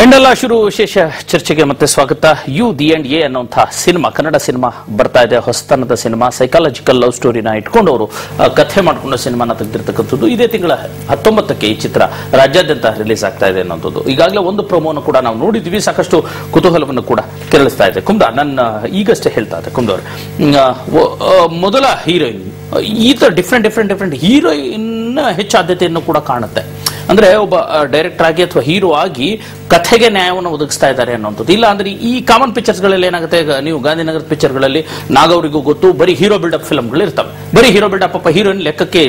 ಎಂಡೆಲ್ಲ ಶುರು ವಿಶೇಷ ಚರ್ಚೆಗೆ ಮತ್ತೆ ಸ್ವಾಗತ. ಯು ದಿ ಅಂಡ್ ಎ ಅನ್ನುವಂತಹ ಸಿನಿಮಾ, ಕನ್ನಡ ಸಿನಿಮಾ ಬರ್ತಾ ಇದೆ. ಹೊಸತನದ ಸಿನಿಮಾ, ಸೈಕಾಲಜಿಕಲ್ ಲವ್ ಸ್ಟೋರಿನ ಇಟ್ಕೊಂಡು ಅವರು ಕಥೆ ಮಾಡಿಕೊಂಡ ಸಿನಿಮಾನ ತೆಗೆದಿರ್ತಕ್ಕಂಥದ್ದು. ಇದೇ ತಿಂಗಳ 19ಕ್ಕೆ ಈ ಚಿತ್ರ ರಾಜ್ಯಾದ್ಯಂತ ರಿಲೀಸ್ ಆಗ್ತಾ ಇದೆ ಅನ್ನೋದು. ಈಗಾಗಲೇ ಒಂದು ಪ್ರೊಮೋನು ಕೂಡ ನಾವು ನೋಡಿದ್ವಿ, ಸಾಕಷ್ಟು ಕುತೂಹಲವನ್ನು ಕೂಡ ಕೆರಳಿಸ್ತಾ ಇದೆ. ಕುಮ್ದ, ನನ್ನ ಈಗಷ್ಟೇ ಹೇಳ್ತಾ ಇದ್ದೆ ಕುಮ್ದವ್ರೆ, ಮೊದಲ ಹೀರೋಯಿನ್ ಈ ತರ ಡಿಫ್ರೆಂಟ್ ಹೀರೋಯಿನ್ ಹೆಚ್ಚು ಆದ್ಯತೆಯನ್ನು ಕೂಡ ಕಾಣುತ್ತೆ. ಅಂದ್ರೆ ಒಬ್ಬ ಡೈರೆಕ್ಟರ್ ಆಗಿ ಅಥವಾ ಹೀರೋ ಆಗಿ ಕಥೆಗೆ ನ್ಯಾಯವನ್ನು ಒದಗಿಸ್ತಾ ಇದ್ದಾರೆ ಅನ್ನೋಂಥದ್ದು. ಇಲ್ಲ ಅಂದ್ರೆ ಈ ಕಾಮನ್ ಪಿಕ್ಚರ್ಸ್ ಗಳಲ್ಲಿ ಏನಾಗುತ್ತೆ, ನೀವು ಗಾಂಧಿನಗರದ ಪಿಕ್ಚರ್ ಗಳಲ್ಲಿ ನಾಗವರಿಗೂ ಗೊತ್ತು, ಬರೀ ಹೀರೋ ಬಿಲ್ಡಪ್ ಫಿಲ್ಮ್ಗಳು ಇರ್ತವೆ. ಬರೀ ಹೀರೋ ಬಿಲ್ಡಪ್ ಅಪ್ಪ ಹೀರೋಯಿನ್ ಲೆಕ್ಕಕ್ಕೆ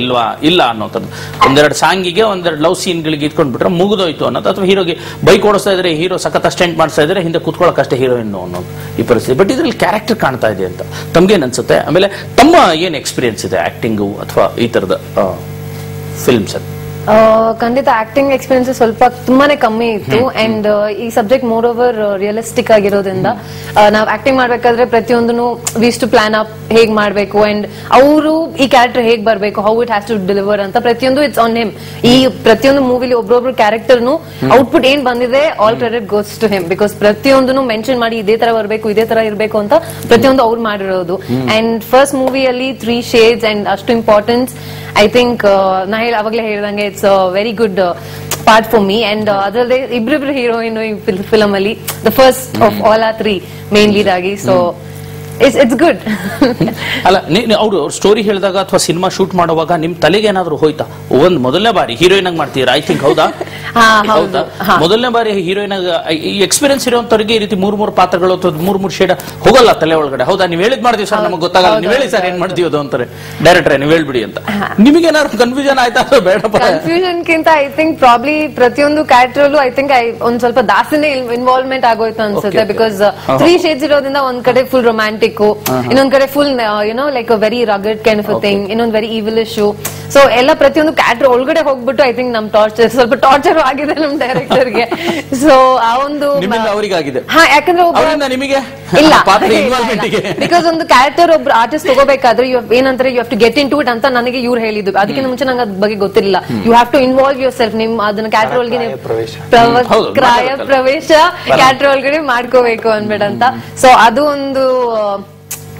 ಇಲ್ಲ ಅನ್ನೋಂಥದ್ದು. ಒಂದೆರಡು ಸಾಂಗಿಗೆ ಒಂದೆರಡು ಲವ್ ಸೀನ್ಗಳಿಗೆ ಇಟ್ಕೊಂಡ್ಬಿಟ್ರೆ ಮುಗಿದೋಯ್ತು ಅನ್ನೋದು. ಅಥವಾ ಹೀರೋಗೆ ಬೈಕ್ ಓಡಿಸ್ತಾ ಇದ್ರೆ ಹೀರೋ ಸಖತ್ ಸ್ಟೆಂಟ್ ಮಾಡ್ತಾ ಇದ್ರೆ ಹಿಂದೆ ಕೂತ್ಕೊಳ್ಳೋಕಷ್ಟೇ ಹೀರೋಯಿನ್ ಅನ್ನೋದು ಈ ಪರಿಸ್ಥಿತಿ. ಬಟ್ ಇದ್ರಲ್ಲಿ ಕ್ಯಾರೆಕ್ಟರ್ ಕಾಣ್ತಾ ಇದೆ ಅಂತ ತಮ್ಗೇನ್ ಅನ್ಸುತ್ತೆ? ಆಮೇಲೆ ತಮ್ಮ ಏನ್ ಎಕ್ಸ್ಪೀರಿಯನ್ಸ್ ಇದೆ ಆಕ್ಟಿಂಗು ಅಥವಾ ಈ ತರದ ಫಿಲ್ಮ್ಸ್ ಅಲ್ಲಿ? ಖಂಡಿತ ಆಕ್ಟಿಂಗ್ ಎಕ್ಸ್ಪೀರಿಯನ್ಸ್ ಸ್ವಲ್ಪ ತುಂಬಾನೇ ಕಮ್ಮಿ ಇತ್ತು. ಅಂಡ್ ಈ ಸಬ್ಜೆಕ್ಟ್ ಮೋರ್ ಓವರ್ ರಿಯಲಿಸ್ಟಿಕ್ ಆಗಿರೋದ್ರಿಂದ ನಾವ್ ಆಕ್ಟಿಂಗ್ ಮಾಡ್ಬೇಕಾದ್ರೆ ಪ್ರತಿಯೊಂದನ್ನು ವೀಸ್ ಟು ಪ್ಲಾನ್ ಅಪ್ ಹೇಗ್ ಮಾಡ್ಬೇಕು ಅಂಡ್ ಅವರು ಈ ಕ್ಯಾರೆಕ್ಟರ್ ಹೇಗ್ ಬರ್ಬೇಕು, how it has to deliver ಅಂತ ಪ್ರತಿಯೊಂದು ಇಟ್ಸ್ ಆನ್ ಹಿಮ್. ಈ ಪ್ರತಿಯೊಂದು ಮೂವಿಲಿ ಒಬ್ಬೊಬ್ರು ಕ್ಯಾರೆಕ್ಟರ್ನು ಔಟ್ಪುಟ್ ಏನ್ ಬಂದಿದೆ all credit goes to him. Because ಪ್ರತಿಯೊಂದನ್ನು ಮೆನ್ಷನ್ ಮಾಡಿ ಇದೇ ತರ ಬರ್ಬೇಕು, ಇದೇ ತರ ಇರ್ಬೇಕು ಅಂತ ಪ್ರತಿಯೊಂದು ಅವ್ರು ಮಾಡಿರೋದು. ಅಂಡ್ ಫಸ್ಟ್ ಮೂವಿಯಲ್ಲಿ 3 shades ಅಂಡ್ ಅಷ್ಟು ಇಂಪಾರ್ಟೆನ್ಸ್ ಐ ಥಿಂಕ್ ನಾ ಅವಾಗಲೇ ಹೇಳಿದಂಗೆ it's very good part for me. And ಅದರಲ್ಲೇ ಇಬ್ರಿಬ್ರು ಹೀರೋಯಿನ್ ಈ ಫಿಲಮ್ ಅಲ್ಲಿ ದ ಫಸ್ಟ್ ಆಫ್ ಆಲ್ ಆ 3 ಮೇನ್ ಲೀಡ್ ಆಗಿ. So it's good. ಅಲ್ಲ, ಅವರು ಸ್ಟೋರಿ ಹೇಳಿದಾಗ ಅಥವಾ ಸಿನಿಮಾ ಶೂಟ್ ಮಾಡುವಾಗ ನಿಮ್ ತಲೆಗೆ ಏನಾದ್ರು ಹೋಯ್ತಾ? ಒಂದ್ ಮೊದಲನೇ ಬಾರಿ ಹೀರೋಯಿನ್ ಆಗಿ ಮಾಡ್ತೀರಾ ಐ ಥಿಂಕ್, ಹೌದಾ? ಹೌದಾ, ಮೊದಲನೇ ಬಾರಿ ಹೀರೋಯಿನ್ ಆಗಿ ಎಕ್ಸ್ಪೀರಿಯನ್ಸ್ ಇರುವಂತವ್ರಿಗೆ ಈ ರೀತಿ 3 ಪಾತ್ರಗಳು ಅಥವಾ 3 ಶೇಡ್ ಹೋಗಲ್ಲ ತಲೆ ಒಳಗಡೆ. ಹೌದಾ, ನೀವ್ ಹೇಳಿದ್ ಮಾಡ್ತೀವಿ ಸರ್, ನಮಗೆ ಗೊತ್ತಾಗಲ್ಲ, ನೀವ್ ಹೇಳಿ ಸರ್ ಏನ್ ಮಾಡ್ತೀವಿ ಅದು ಅಂತಾರೆ ಡೈರೆಕ್ಟರ್, ನೀವ್ ಹೇಳ್ಬಿಡಿ ಅಂತ. ನಿಮಗೆ ಏನಾದ್ರು ಕನ್ಫ್ಯೂಷನ್ ಆಯ್ತಾ ಅಥವಾ ಬೇಡಪ್ಪ? ಕನ್ಫ್ಯೂಷನ್ ಕಿಂತ ಐ ಥಿಂಕ್ ಪ್ರಾಬ್ಲಿ ಪ್ರತಿಯೊಂದು ಕ್ಯಾರೆಕ್ಟರ್ ಐ ಥಿಂಕ್ ಒಂದ್ ಸ್ವಲ್ಪ ಜಾಸ್ತಿನೇ ಇನ್ವಾಲ್ವ್ಮೆಂಟ್ ಆಗೋಯ್ತು ಅನ್ಸುತ್ತೆ. ಬಿಕಾಸ್ 3 shades ಇರೋದ್ರಿಂದ ಒಂದ್ ಕಡೆ ಫುಲ್ ರೊಮ್ಯಾಂಟಿಕ್, ಇನ್ನೊಂದ್ ಕಡೆ full like very rugged kind of thing, ಇನ್ನೊಂದ್ ವೆರಿ ಈವಿಲ್ ಇಶ್ಯೂ. ಸೊ ಎಲ್ಲ ಪ್ರತಿಯೊಂದು ಕ್ಯಾರೆಕ್ಟರ್ ಒಳಗಡೆ ಹೋಗ್ಬಿಟ್ಟು ಐ ಥಿಂಕ್ ನಮ್ ಸ್ವಲ್ಪ ಟಾರ್ಚರ್ ಆಗಿದೆ ನಮ್ ಡೈರೆಕ್ಟರ್ ಗೆ. ಸೊ ಆ ಒಂದು ಅವರಿಗಾಗಿದೆ, ಯಾಕಂದ್ರೆ ನಿಮಗೆ ಇಲ್ಲ, ಬಿಕಾಸ್ ಒಂದು ಕ್ಯಾರೆಕ್ಟರ್ ಒಬ್ರು ಆರ್ಟಿಸ್ಟ್ ತಗೋಬೇಕಾದ್ರೆ ಏನಂತಾರೆ you have to get into it ಅಂತ ನನಗೆ ಇವ್ರು ಹೇಳಿದ್ದು. ಅದಕ್ಕಿಂತ ಮುಂಚೆ ನಂಗೆ ಅದ್ರ ಬಗ್ಗೆ ಗೊತ್ತಿರಲಿಲ್ಲ. You have to involve yourself, ನಿಮ್ ಅದನ್ನ ಕ್ಯಾರೆಕ್ಟರ್ ಒಳಗೆ ಕ್ರಾಯ ಪ್ರವೇಶ ಕ್ಯಾರೆಕ್ಟರ್ ಒಳಗಡೆ ಮಾಡ್ಕೋಬೇಕು ಅನ್ಬೇಡ ಅಂತ. ಸೊ ಅದು ಒಂದು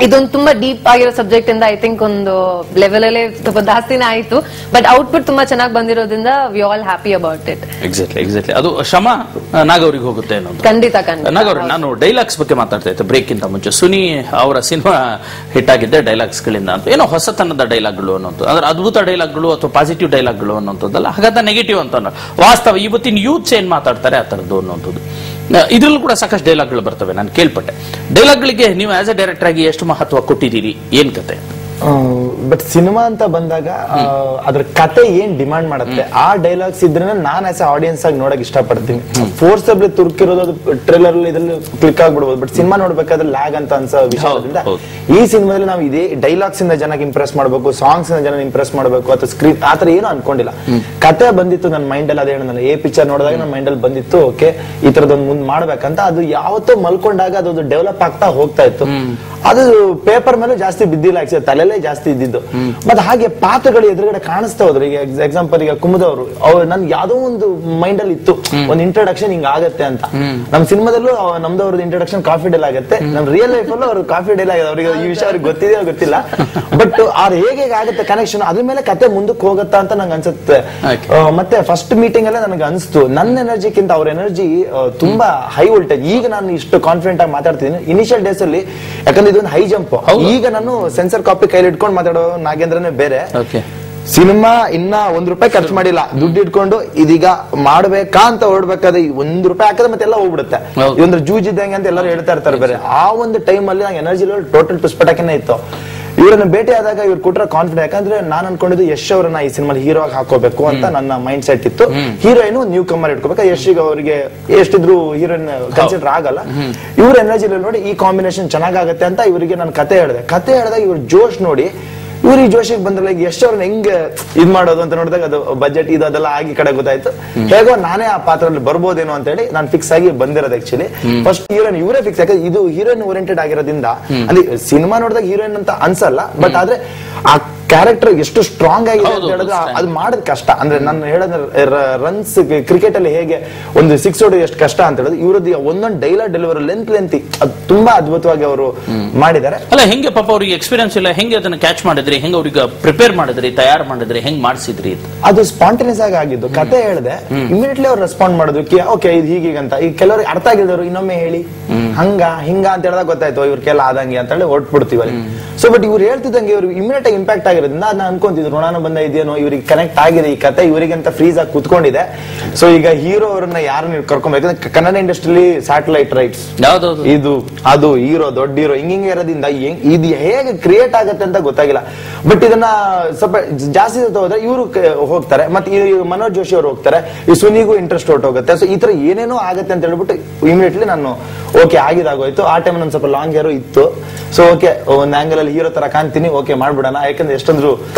ಇದೊಂದು ತುಂಬಾ ಡೀಪ್ ಆಗಿರೋ ಸಬ್ಜೆಕ್ಟ್ ಇಂದ ಐ ಥಿಂಕ್ ಒಂದು ಲೆವೆಲ್ ಅಲ್ಲೇ ಸ್ವಲ್ಪ ಜಾಸ್ತಿನೇ ಆಯ್ತು. ಬಟ್ ಔಟ್ಪುಟ್ ತುಂಬಾ ಚೆನ್ನಾಗಿ ಬಂದಿರೋದ್ರಿಂದ we all happy about it. Exactly ಅದು ಶ್ರಮ ನಾಗವ್ರಿಗೆ ಹೋಗುತ್ತೆ ಅನ್ನೋದು. ಖಂಡಿತ. ನಾಗವ್ರೆ, ನಾನು ಡೈಲಾಗ್ಸ್ ಬಗ್ಗೆ ಮಾತಾಡ್ತಾ ಇದ್ದೆ ಬ್ರೇಕ್ ಇಂತ ಮುಂಚೆ. ಸುನಿ ಅವರ ಸಿನಿಮಾ ಹಿಟ್ ಆಗಿದ್ದೆ ಡೈಲಾಗ್ಸ್ ಗಳಿಂದ ಅಂತ. ಏನೋ ಹೊಸತನದ ಡೈಲಾಗ್ಗಳು ಅನ್ನೋದು, ಅಂದ್ರೆ ಅದ್ಭುತ ಡೈಲಾಗ್ಗಳು ಅಥವಾ ಪಾಸಿಟಿವ್ ಡೈಲಾಗ್ಗಳು ಅನ್ನೋಂಥದ್ದಲ್ಲ, ಹಾಗಾದ ನೆಗೆಟಿವ್ ಅಂತ ವಾಸ್ತವ ಇವತ್ತಿನ ಯೂತ್ಸ್ ಏನ್ ಮಾತಾಡ್ತಾರೆ ಆ ತರದ್ದು ಅನ್ನೋಂಥದ್ದು. ಇದ್ರಲ್ಲೂ ಕೂಡ ಸಾಕಷ್ಟು ಡೈಲಾಗ್ಗಳು ಬರ್ತವೆ, ನಾನು ಕೇಳ್ಪಟ್ಟೆ. ಡೈಲಾಗ್ಗಳಿಗೆ ನೀವು ಆಸ್ ಎ ಡೈರೆಕ್ಟರ್ ಆಗಿ ಎಷ್ಟು ಮಹತ್ವ ಕೊಟ್ಟಿದ್ದೀರಿ, ಏನ್ ಕತೆ? ಬಟ್ ಸಿನಿಮಾ ಅಂತ ಬಂದಾಗ ಅದ್ರ ಕತೆ ಏನ್ ಡಿಮಾಂಡ್ ಮಾಡುತ್ತೆ ಆ ಡೈಲಾಗ್ಸ್ ಇದ್ರೆ ನಾನು ಆಸ್ ಆಡಿಯನ್ಸ್ ಆಗಿ ನೋಡಕ್ ಇಷ್ಟಪಡ್ತೀನಿ. ಫೋರ್ಸಬ್ಲಿ ತುರ್ಕಿರೋದು ಟ್ರೇಲರ್ ಇದ್ರಲ್ಲಿ ಕ್ಲಿಕ್ ಆಗ್ಬಿಡ್ಬೋದು, ಬಟ್ ಸಿನಿಮಾ ನೋಡ್ಬೇಕಾದ್ರೆ ಲ್ಯಾಗ್ ಅಂತ ಅನ್ಸೋ ವಿಷಯದಿಂದ ಈ ಸಿನಿಮಾದಲ್ಲಿ ನಾವು ಇದೇ ಡೈಲಾಗ್ಸ್ ಇಂದ ಜನಕ್ಕೆ ಇಂಪ್ರೆಸ್ ಮಾಡ್ಬೇಕು, ಸಾಂಗ್ಸ್ ಇಂದ ಜನ ಇಂಪ್ರೆಸ್ ಮಾಡ್ಬೇಕು ಅಥವಾ ಸ್ಕ್ರೀನ್ ಆತರ ಏನು ಅನ್ಕೊಂಡಿಲ್ಲ. ಕತೆ ಬಂದಿತ್ತು ನನ್ನ ಮೈಂಡ್ ಅಲ್ಲಿ, ಅದೇ ಹೇಳಲ್ಲ ಎ ಪಿಕ್ಚರ್ ನೋಡಿದಾಗ ನನ್ನ ಮೈಂಡ್ ಅಲ್ಲಿ ಬಂದಿತ್ತು, ಓಕೆ ಈ ತರದೊಂದು ಮುಂದ್ ಮಾಡ್ಬೇಕಂತ. ಅದು ಯಾವತ್ತೋ ಮಲ್ಕೊಂಡಾಗ ಅದೊಂದು ಡೆವಲಪ್ ಆಗ್ತಾ ಹೋಗ್ತಾ ಇತ್ತು. ಅದು ಪೇಪರ್ ಮೇಲೆ ಜಾಸ್ತಿ ಬಿದ್ದಿಲ್ಲ, ತಲೆಲ್ಲೇ ಜಾಸ್ತಿ ಇದ್ದಿದ್ದು. ಮತ್ತೆ ಹಾಗೆ ಪಾತ್ರಗಳು ಎದುರುಗಡೆ ಕಾಣಿಸ್ತಾ ಹೋದ್ರು. ಈಗ ಎಕ್ಸಾಂಪಲ್ ಈಗ ಕುಮುದವರು, ಅವ್ರು ನನ್ಗೆ ಯಾವ್ದೋ ಒಂದು ಮೈಂಡ್ ಅಲ್ಲಿ ಇತ್ತು ಒಂದು ಇಂಟ್ರೊಡಕ್ಷನ್ ಹಿಂಗ ಆಗತ್ತೆ ಅಂತ. ನಮ್ ಸಿನಿಮಾದಲ್ಲೂ ನಮ್ದವ್ರದ್ದು ಇಂಟ್ರೊಡಕ್ಷನ್ ಕಾಫಿ ಡೇಲ್ ಆಗುತ್ತೆ, ನಮ್ ರಿಯಲ್ ಲೈಫ್ ಅಲ್ಲೂ ಅವ್ರು ಕಾಫಿ ಡೇಲ್ ಆಗಿದೆ. ಅವ್ರಿಗೆ ಈ ವಿಷಯ ಅವ್ರಿಗೆ ಗೊತ್ತಿದೆಯೋ ಗೊತ್ತಿಲ್ಲ, ಬಟ್ ಅವ್ರು ಹೇಗೆ ಆಗುತ್ತೆ ಕನೆಕ್ಷನ್, ಅದ್ರ ಮೇಲೆ ಕತೆ ಮುಂದಕ್ಕೆ ಹೋಗುತ್ತಾ ಅಂತ ನಂಗೆ ಅನ್ಸುತ್ತೆ. ಮತ್ತೆ ಫಸ್ಟ್ ಮೀಟಿಂಗ್ ಅಲ್ಲೇ ನನಗೆ ಅನ್ಸ್ತು ನನ್ನ ಎನರ್ಜಿಕ್ಕಿಂತ ಅವ್ರ ಎನರ್ಜಿ ತುಂಬಾ ಹೈ ವೋಲ್ಟೇಜ್. ಈಗ ನಾನು ಇಷ್ಟು ಕಾನ್ಫಿಡೆಂಟ್ ಆಗಿ ಮಾತಾಡ್ತೀನಿ, ಇನಿಷಿಯಲ್ ಡೇಸ್ ಅಲ್ಲಿ, ಯಾಕಂದ್ರೆ ಇದೊಂದು ಹೈ ಜಂಪ್. ಈಗ ನಾನು ಸೆನ್ಸರ್ ಕಾಪಿ ಕೈಲಿ ಇಟ್ಕೊಂಡು ಮಾತಾಡೋ ನಾಗೇಂದ್ರನೇ ಬೇರೆ. ಸಿನಿಮಾ ಇನ್ನ ₹1 ಖರ್ಚು ಮಾಡಿಲ್ಲ, ದುಡ್ಡು ಇಟ್ಕೊಂಡು ಇದೀಗ ಮಾಡ್ಬೇಕಾ ಅಂತ ಹೊರಡ್ಬೇಕಾದ್ರೆ ₹1 ಹಾಕಿದ್ರೆ ಮತ್ತೆ ಎಲ್ಲ ಹೋಗ್ಬಿಡುತ್ತೆ. ಇದೊಂದು ಜೂಜಿದ್ದಂಗೆ ಅಂತ ಎಲ್ಲರೂ ಹೇಳ್ತಾ ಇರ್ತಾರೆ ಬೇರೆ. ಆ ಒಂದು ಟೈಮ್ ಅಲ್ಲಿ ನಂಗೆ ಎನರ್ಜಿ ಟೋಟಲ್ ಪುಷ್ಪಟಕನೇ ಇತ್ತು. ಇವ್ರನ್ನ ಭೇಟಿ ಆದಾಗ ಇವ್ರು ಕೊಟ್ಟರೆ ಕಾನ್ಫಿಡೆಂಟ್, ಯಾಕಂದ್ರೆ ನಾನು ಅನ್ಕೊಂಡಿದ್ದು ಯಶ್ ಅವರನ್ನ ಈ ಸಿನಿಮಾ ಹೀರೋ ಆಗಿ ಹಾಕೋಬೇಕು ಅಂತ ನನ್ನ ಮೈಂಡ್ ಸೆಟ್ ಇತ್ತು. ಹೀರೋಯಿನ್ ನ್ಯೂ ಕಮರ್ ಇಟ್ಕೋಬೇಕು, ಯಶ್ಗೆ ಅವರಿಗೆ ಎಷ್ಟಿದ್ರು ಹೀರೋಯಿನ್ ಕನ್ಸಿಡರ್ ಆಗಲ್ಲ. ಇವ್ರ ಎನರ್ಜಿ ನೋಡಿ ಈ ಕಾಂಬಿನೇಷನ್ ಚೆನ್ನಾಗತ್ತೆ ಅಂತ ಇವರಿಗೆ ನಾನು ಕತೆ ಹೇಳಿದಾಗ ಇವ್ರ ಜೋಶ್ ನೋಡಿ ಇವ್ರು ಈ ಜೋಶಿಗೆ ಬಂದ್ರಲ್ಲ, ಯಶ್ ಅವ್ರನ್ನ ಹೆಂಗ್ ಇದ್ ಮಾಡೋದು ಅಂತ ನೋಡಿದಾಗ ಅದು ಬಜೆಟ್ ಇದು ಅದೆಲ್ಲ ಆಗಿ ಕಡೆ ಗೊತ್ತಾಯ್ತು. ಹೇಗೋ ನಾನೇ ಆ ಪಾತ್ರದಲ್ಲಿ ಬರ್ಬೋದೇನೋ ಅಂತ ಹೇಳಿ ನಾನು ಫಿಕ್ಸ್ ಆಗಿ ಬಂದಿರೋದು. ಆಕ್ಚುಲಿ ಫಸ್ಟ್ ಹೀರೋಯಿನ್ ಇವರೇ ಫಿಕ್ಸ್, ಯಾಕಂದ್ರೆ ಇದು ಹೀರೋಯಿನ್ ಓರಿಯೆಂಟೆಡ್ ಆಗಿರೋದ್ರಿಂದ ಅಲ್ಲಿ ಸಿನಿಮಾ ನೋಡಿದಾಗ ಹೀರೋಯಿನ್ ಅಂತ ಅನ್ಸಲ್ಲ, ಬಟ್ ಆದ್ರೆ ಆ ಕ್ಯಾರೆಕ್ಟರ್ ಎಷ್ಟು ಸ್ಟ್ರಾಂಗ್ ಆಗಿದೆ ಅಂತ ಹೇಳಿದ್ರೆ ಅದು ಮಾಡೋದು ಕಷ್ಟ. ಅಂದ್ರೆ ನಾನು ಹೇಳೋದು ರನ್ಸ್ ಕ್ರಿಕೆಟ್ ಅಲ್ಲಿ ಹೇಗೆ ಒಂದು 6 ಹೊಡೆಯೋದು ಎಷ್ಟು ಕಷ್ಟ ಅಂತ ಹೇಳಿದ್ರೆ ಇವ್ರದ್ದು ಒಂದೊಂದು ಡೈಲಾಗ್ ಡೆಲಿವರಿ ಲೆಂತಿ ಅದು ತುಂಬಾ ಅದ್ಭುತವಾಗಿ ಅವರು ಮಾಡಿದ್ದಾರೆ. ಅಲ್ಲ ಹೆಂಗೆ ಪಾಪ ಅವ್ರಿಗೆ ಎಕ್ಸ್ಪೀರಿಯನ್ಸ್ ಇಲ್ಲ, ಹೆಂಗೆ ಅದನ್ನ ಕ್ಯಾಚ್ ಮಾಡಿದ್ರಿ, ಹೆಂಗೆ ಅವ್ರಿಗೆ ಪ್ರಿಪೇರ್ ಮಾಡಿದ್ರಿ, ತಯಾರು ಮಾಡಿದ್ರಿ, ಹೆಂಗ್ ಮಾಡಿಸಿದ್ರಿ? ಅದು ಸ್ಪಾಂಟೇನಿಯಸ್ ಆಗಿ ಆಗಿದ್ದು. ಕತೆ ಹೇಳಿದೆ ಇಮಿಡಿಯೇಟ್ಲಿ ಅವ್ರು ರೆಸ್ಪಾಂಡ್ ಮಾಡೋದಕ್ಕೆ ಓಕೆ ಇದು ಹೀಗೀಗಂತ. ಈಗ ಕೆಲವರಿಗೆ ಅರ್ಥ ಆಗಿದ್ದವರು ಇನ್ನೊಮ್ಮೆ ಹೇಳಿ ಹಂಗ ಹಿಂಗ ಅಂತ ಹೇಳಿದಾಗ ಗೊತ್ತಾಯ್ತು ಇವ್ರ ಕೆಲ ಆದಂಗೆ ಅಂತ ಹೇಳಿ ಹೊಟ್ಬಿಡ್ತೀವಿ ಅಲ್ಲಿ. ಸೊ ಬಟ್ ಇವ್ರು ಹೇಳ್ತಿದ್ದಂಗೆ ಇವ್ರಿಗೆ ಇಮಿಡಿಯೇಟ್ ಆಗಿ ಇಂಪ್ಯಾಕ್ಟ್ ಆಗಿರೋದ್ರಿಂದ ಅದನ್ನ ಅನ್ಕೊಂತಿದ್ರು ಋಣಾನು ಬಂದ ಇದೆಯೇನೋ ಇವ್ರಿಗೆ ಕನೆಕ್ಟ್ ಆಗಿದೆ ಈ ಕತೆ, ಇವರಿಗೆ ಅಂತ ಫ್ರೀಸ್ ಆಗಿ ಕುತ್ಕೊಂಡಿದೆ. ಸೊ ಈಗ ಹೀರೋ ಅವ್ರನ್ನ ಯಾರನ್ನ ಕರ್ಕೊಬೇಕು, ಯಾಕಂದ್ರೆ ಕನ್ನಡ ಇಂಡಸ್ಟ್ರಿಲಿ ಸ್ಯಾಟಲೈಟ್ ರೈಟ್ಸ್ ಇದು ಅದು ಹೀರೋ ದೊಡ್ಡ ಹೀರೋ ಹಿಂಗೆ ಇರೋದ್ರಿಂದ ಇದು ಹೇಗೆ ಕ್ರಿಯೇಟ್ ಆಗುತ್ತೆ ಅಂತ ಗೊತ್ತಾಗಿಲ್ಲ. ಬಟ್ ಇದನ್ನ ಸ್ವಲ್ಪ ಜಾಸ್ತಿ ಹೋದ್ರೆ ಇವರು ಹೋಗ್ತಾರೆ, ಮತ್ತೆ ಈ ಮನೋಜ್ ಜೋಶಿ ಅವರು ಹೋಗ್ತಾರೆ, ಈ ಸುನಿಗೂ ಇಂಟ್ರೆಸ್ಟ್ ಹೊರಟೋಗುತ್ತೆ. ಸೊ ಈ ತರ ಏನೇನೋ ಆಗತ್ತೆ ಅಂತ ಹೇಳ್ಬಿಟ್ಟು ಇಮಿಡಿಯೇಟ್ಲಿ ನಾನು ಓಕೆ ಆಗಿದಾಗೋಯ್ತು. ಆ ಟೈಮ್ ಒಂದು ಸ್ವಲ್ಪ ಲಾಂಗ್ ಹೇರೋ ಇತ್ತು. ಸೊ ಓಕೆ ಒಂದ್ ಆಂಗಲ್ ಅಲ್ಲಿ ಹೀರೋ ತರ ಕಾಣ್ತೀನಿ, ಓಕೆ ಮಾಡ್ಬಿಡೋಣ. ಯಾಕಂದ್ರೆ ಎಷ್ಟೊಂದ್ರು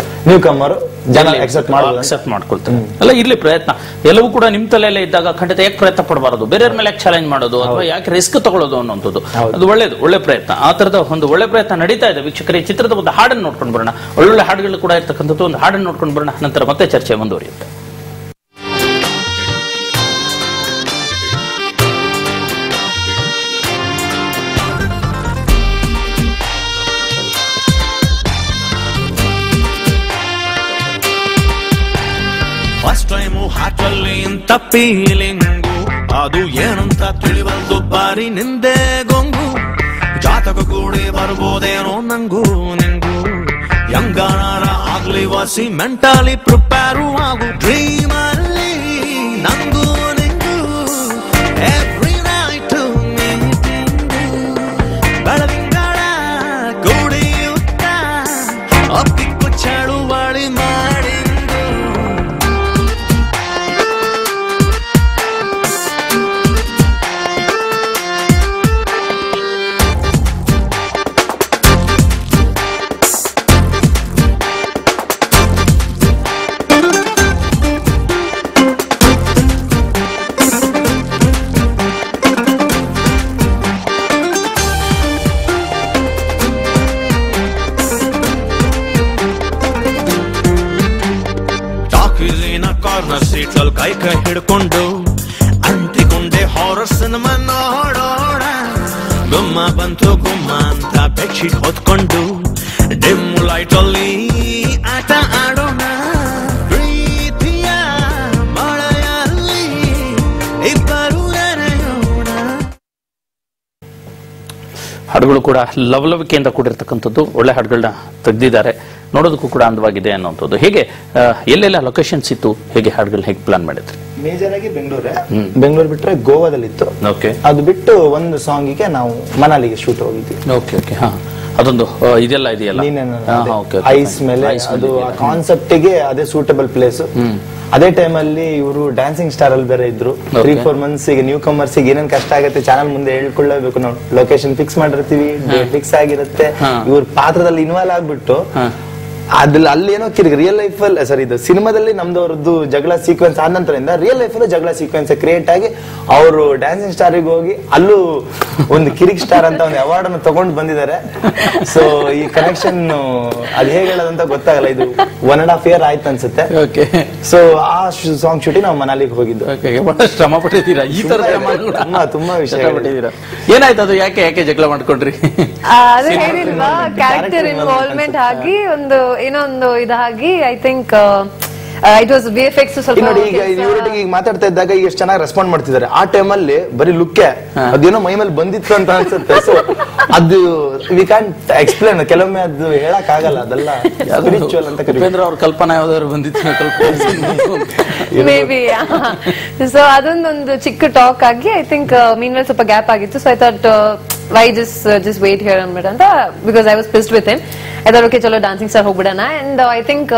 ನ್ಯೂ ಕಮ್ಮರ್ ಜನ ಅಕ್ಸೆಪ್ಟ್ ಮಾಡ್ಕೊಳ್ತಾರೆ. ಅಲ್ಲ ಇರ್ಲಿ ಪ್ರಯತ್ನ ಎಲ್ಲವೂ ಕೂಡ ನಿಮ್ ತಲೆಯಲ್ಲೇ ಇದ್ದಾಗ ಖಂಡಿತ ಯಾಕೆ ಪ್ರಯತ್ನ ಪಡಬಾರದು, ಬೇರೆಯವ್ರ ಮೇಲೆ ಯಾಕೆ ಚಾಲೆಂಜ್ ಮಾಡೋದು ಅಥವಾ ಯಾಕೆ ರಿಸ್ಕ್ ತಗೊಳ್ಳೋದು ಅನ್ನೋದು ಅದು ಒಳ್ಳೇದು, ಒಳ್ಳೆ ಪ್ರಯತ್ನ. ಆ ತರದ ಒಂದು ಒಳ್ಳೆ ಪ್ರಯತ್ನ ನಡೀತಾ ಇದೆ. ವೀಕ್ಷಕರೇ, ಚಿತ್ರದ ಒಂದು ಹಾಡನ್ನು ನೋಡ್ಕೊಂಡು ಬರೋಣ. ಒಳ್ಳೊಳ್ಳೆ ಹಾಡುಗಳು ಕೂಡ ಇರ್ತಕ್ಕಂಥದ್ದು. ಒಂದು ಹಾಡನ್ನು ನೋಡ್ಕೊಂಡು ಬರೋಣ, ನಂತರ ಮತ್ತೆ ಚರ್ಚೆ ಮುಂದುವರಿಯುತ್ತೆ. ಫಸ್ಟ್ ಟೈಮು ಹಾಟಲ್ಲಿ ಇಂಥ ಫೀಲಿಂಗು, ಅದು ಏನಂತ ತಿಳಿವಲ್ದು ಬಾರಿ ನಿಂದೆ ಗೊಂಗು. ಜಾತಕ ಕೂಡಿ ಬರ್ಬೋದೇನೋ ನಂಗೂ ನಿಂಗೂ, ಯಂಗಾನಾರ ಆಗ್ಲಿ ವಾಸಿ ಮೆಂಟಲಿ ಪ್ರಿಪೇರು ಆಗು. ಡ್ರೀಮ್ ಅಲ್ಲಿ ನಂಗೂ ನಿಂಗೂ ಎವ್ರಿ ನೈಟ್ ಮೀಟಿಂಗು, ಬೆಳದಿಂಗಳ ಕುಡಿಯುತ್ತ ಅಪ್ಪಿಕ್ಕು ಚಳುವಳಿ ಮಾಡಿ. ಕಾರ್ನರ್ ಸೀಟಲ್ಲಿ ಕೈ ಕೈ ಹಿಡ್ಕೊಂಡು ಅಂತಿಕೊಂಡೆ ಹಾರರ್ ಸಿನಿಮಾ ನೋಡೋಣ. ಗುಮ್ಮ ಬಂತು ಗುಮ್ಮ ಅಂತ ಬೆಡ್ಶೀಟ್ ಹೊತ್ಕೊಂಡು ಡಿಮ್ ಲೈಟ್ ಅಲ್ಲಿ ಆಟ ಆಡೋಣ. ಪ್ರೀತಿಯ ಮಳೆಯಲ್ಲಿ ಇಬ್ಬರು ನೆನೆಯೋಣ. ಹಾಡುಗಳು ಕೂಡ ಲವಲವಿಕೆಯಿಂದ ಕೂಡಿರ್ತಕ್ಕಂಥದ್ದು. ಒಳ್ಳೆ ಹಾಡುಗಳನ್ನ ತೆಗೆದಿದ್ದಾರೆ, ನೋಡೋದಕ್ಕೂ ಕೂಡ ಅಂದವಾಗಿದೆ ಅನ್ನೋಂಥದ್ದು. ಹೇಗೆ ಎಲ್ಲೆಲ್ಲ ಲೊಕೇಶನ್ಸ್ ಇತ್ತು, ಹೇಗೆ ಹಾಡುಗಳು ಹೇಗೆ ಪ್ಲಾನ್ ಮಾಡಿದ್ರಿ? ಮೇಜರ್ ಆಗಿ ಬೆಂಗಳೂರು ಬಿಟ್ರೆ ಗೋವಾದಲ್ಲಿತ್ತು. ಓಕೆ, ಅದು ಬಿಟ್ಟು ಒಂದು ಸಾಂಗಿಗೆ ನಾವು ಮನಾಲಿಗೆ ಶೂಟ್ ಹೋಗಿದ್ವಿ. ಓಕೆ ಓಕೆ, ಹಾ ಅದೊಂದು ಇದೆಲ್ಲ ಇದೆಯಲ್ಲ ಐಸ್ ಮೇಲೆ, ಅದು ಕಾನ್ಸೆಪ್ಟ್ ಗೆ ಅದೇ ಸೂಟಬಲ್ ಪ್ಲೇಸ್. ಅದೇ ಟೈಮ್ ಅಲ್ಲಿ ಇವರು ಡ್ಯಾನ್ಸಿಂಗ್ ಸ್ಟಾರ್ ಅಲ್ಲಿ ಬೇರೆ ಇದ್ರು. 3-4 ಮಂತ್ಸ್ ಈಗ ನ್ಯೂ ಕಮರ್ಸ್ ಏನೇನ್ ಕಷ್ಟ ಆಗುತ್ತೆ ಚಾನಲ್ ಮುಂದೆ ಹೇಳ್ಕೊಳ್ಳೇಬೇಕು. ನಾವು ಲೊಕೇಶನ್ ಫಿಕ್ಸ್ ಮಾಡಿರ್ತೀವಿ, ಡೇಟ್ ಫಿಕ್ಸ್ ಆಗಿರುತ್ತೆ, ಇವ್ರ ಪಾತ್ರದಲ್ಲಿ ಇನ್ವಾಲ್ವ್ ಆಗ್ಬಿಟ್ಟು ಅದ್ರಲ್ಲಿ ಅಲ್ಲಿ ಏನೋ ರಿಯಲ್ ಲೈಫ್ ಅಲ್ಲಿ ಸರ್ ಇದು ಸಿನಿಮಾದಲ್ಲಿ ನಮ್ದವ್ರದ್ದು ಜಗಳ ಸೀಕ್ವೆನ್ಸ್ ಆದ ನಂತರದಿಂದ ರಿಯಲ್ ಲೈಫ್ ಅಲ್ಲಿ ಜಗಳ ಸೀಕ್ವೆನ್ಸ್ ಕ್ರಿಯೇಟ್ ಆಗಿ ಅವರು ಡ್ಯಾನ್ಸಿಂಗ್ ಸ್ಟಾರಿಗೆ ಹೋಗಿ ಅಲ್ಲೂ ಒಂದು ಕಿರಿಕ್ ಸ್ಟಾರ್ ಅಂತ ಒಂದು ಅವಾರ್ಡ್ ಅನ್ನು ತಗೊಂಡು ಬಂದಿದ್ದಾರೆ. ಸೊ ಈ ಕನೆಕ್ಷನ್ ಅದು ಹೇಗೆ ಹೇಳೋದಂತ ಗೊತ್ತಾಗಲ್ಲ. ಇದು 1.5 year ಆಯ್ತು ಅನ್ಸುತ್ತೆ. ಸೊ ಆ ಸಾಂಗ್ ಶೂಟಿಂಗ್ ನಾವು ಮನಾಲಿಗೆ ಹೋಗಿದ್ದು. ಶ್ರಮ ಪಟ್ಟಿದ್ದೀರಾ? ಈ ತರ ತುಂಬಾ ವಿಷಯ ಪಟ್ಟಿದ್ದೀರಾ. ಏನಾಯ್ತು ಅದು? ಯಾಕೆ ಜಗಳ ಮಾಡ್ಕೊಂಡ್ರಿ? ಅದು ಹೇಳಿಲ್ವಾ, ಕ್ಯಾರೆಕ್ಟರ್ ಇನ್ವಾಲ್ವ್ಮೆಂಟ್ ಆಗಿ ಒಂದು ಏನೋ ಒಂದು ಇದಾಗಿ I think it was VFX ಸ್ವಲ್ಪ ನೋಡಿ. ಈಗ ಇವರೊಟ್ಟಿಗೆ ಈಗ ಮಾತಾಡ್ತಾ ಇದ್ದಾಗ ಈಗ ಎಷ್ಟು ಚೆನ್ನಾಗಿ ರೆಸ್ಪಾಂಡ್ ಮಾಡ್ತಿದ್ದಾರೆ. ಆ ಟೈಮ್ ಅಲ್ಲಿ ಬರೀ ಲುಕ್ಕೆ ಅದೇನೋ ಮೈ ಮೇಲೆ ಬಂದಿತ್ತು ಅಂತ ಅನ್ಸುತ್ತೆ. ಸೊ ಅದು ವಿ ಕ್ಯಾನ್ಟ್ ಎಕ್ಸ್ಪ್ಲೇನ್, ಕೆಲವೊಮ್ಮೆ ಅದು ಹೇಳಕ್ ಆಗಲ್ಲ. ಅದೆಲ್ಲ ಸ್ಪಿರಿಚುವಲ್ ಅಂತ ಉಪೇಂದ್ರ ಅವ್ರ ಕಲ್ಪನಾ ಯಾವ್ದಾದ್ರು ಬಂದಿತ್ತು ಮೇ ಬಿ. ಸೊ ಅದೊಂದೊಂದು ಚಿಕ್ಕ ಟಾಕ್ ಆಗಿ ಐ ಥಿಂಕ್ ಮೀನ್ ಮೇಲೆ ಸ್ವಲ್ಪ ಗ್ಯಾಪ್ ಆಗಿತ್ತು. So I thought why just wait here ಅಂದ್ಬಿಟ್ಟಂತ, because I was pissed with him. I thought okay ಚಲೋ ಡಾನ್ಸಿಂಗ್ ಸ್ಟಾರ್ ಹೋಗ್ಬಿಡೋಣ. ಅಂಡ್ ಐ ಥಿಂಕ್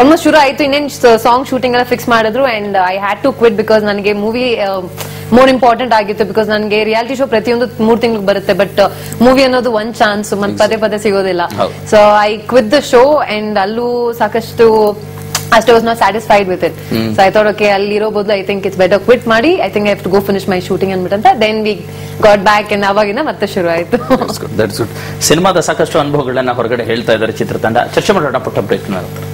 ಆಲ್ಮೋಸ್ಟ್ ಶುರು ಆಯ್ತು, ಇನ್ನೇನ್ ಸಾಂಗ್ ಶೂಟಿಂಗ್ ಎಲ್ಲ ಫಿಕ್ಸ್ ಮಾಡಿದ್ರು. And I had to quit because ನನಗೆ movie more important ಆಗಿತ್ತು. Because ನನಗೆ ರಿಯಾಲಿಟಿ ಶೋ ಪ್ರತಿಯೊಂದು 3 ತಿಂಗಳಿಗೆ ಬರುತ್ತೆ, ಬಟ್ ಮೂವಿ ಅನ್ನೋದು ಒಂದ್ ಚಾನ್ಸ್, ಮತ್ತೆ ಪದೇ ಸಿಗೋದಿಲ್ಲ. So I quit the show. And ಅಲ್ಲೂ ಸಾಕಷ್ಟು ಅಷ್ಟೇ was not satisfied with it. So I thought okay ಅಲ್ಲಿರೋ ಬದಲು I think it's better quit ಮಾಡಿ I think I have to go finish my shooting ಅಂದ್ಬಿಟ್ಟಂತ then we got back and ಅವಾಗಿಂದ ಮತ್ತೆ ಶುರು ಆಯ್ತು. ಸಿನಿಮಾದ ಸಾಕಷ್ಟು ಅನುಭವಗಳನ್ನ ಹೊರಗಡೆ ಹೇಳ್ತಾ ಇದ್ದಾರೆ ಚಿತ್ರತಂಡ. ಚರ್ಚೆ ಮಾಡೋಣ, ಪುಟ್ಟ ಬ್ರೇಕ್ ನಂತರ.